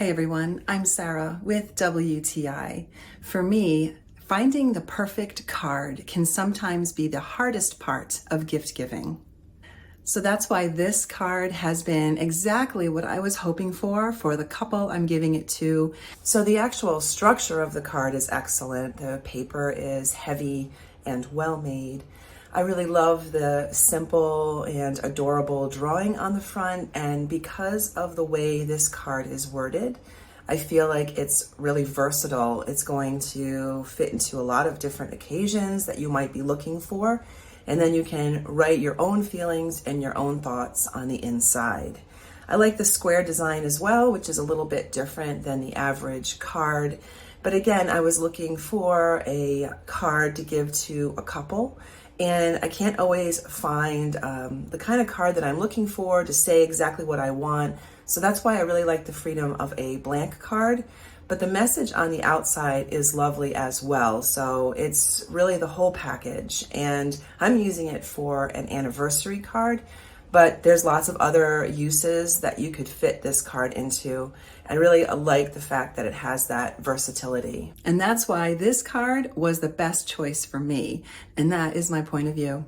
Hey everyone, I'm Sarah with WTI. For me, finding the perfect card can sometimes be the hardest part of gift giving. So that's why this card has been exactly what I was hoping for the couple I'm giving it to. So the actual structure of the card is excellent. The paper is heavy and well made. I really love the simple and adorable drawing on the front, and because of the way this card is worded, I feel like it's really versatile. It's going to fit into a lot of different occasions that you might be looking for, and then you can write your own feelings and your own thoughts on the inside. I like the square design as well, which is a little bit different than the average card. But again, I was looking for a card to give to a couple, and I can't always find the kind of card that I'm looking for to say exactly what I want. So that's why I really like the freedom of a blank card. But the message on the outside is lovely as well. So it's really the whole package. And I'm using it for an anniversary card, but there's lots of other uses that you could fit this card into. I really like the fact that it has that versatility. And that's why this card was the best choice for me. And that is my point of view.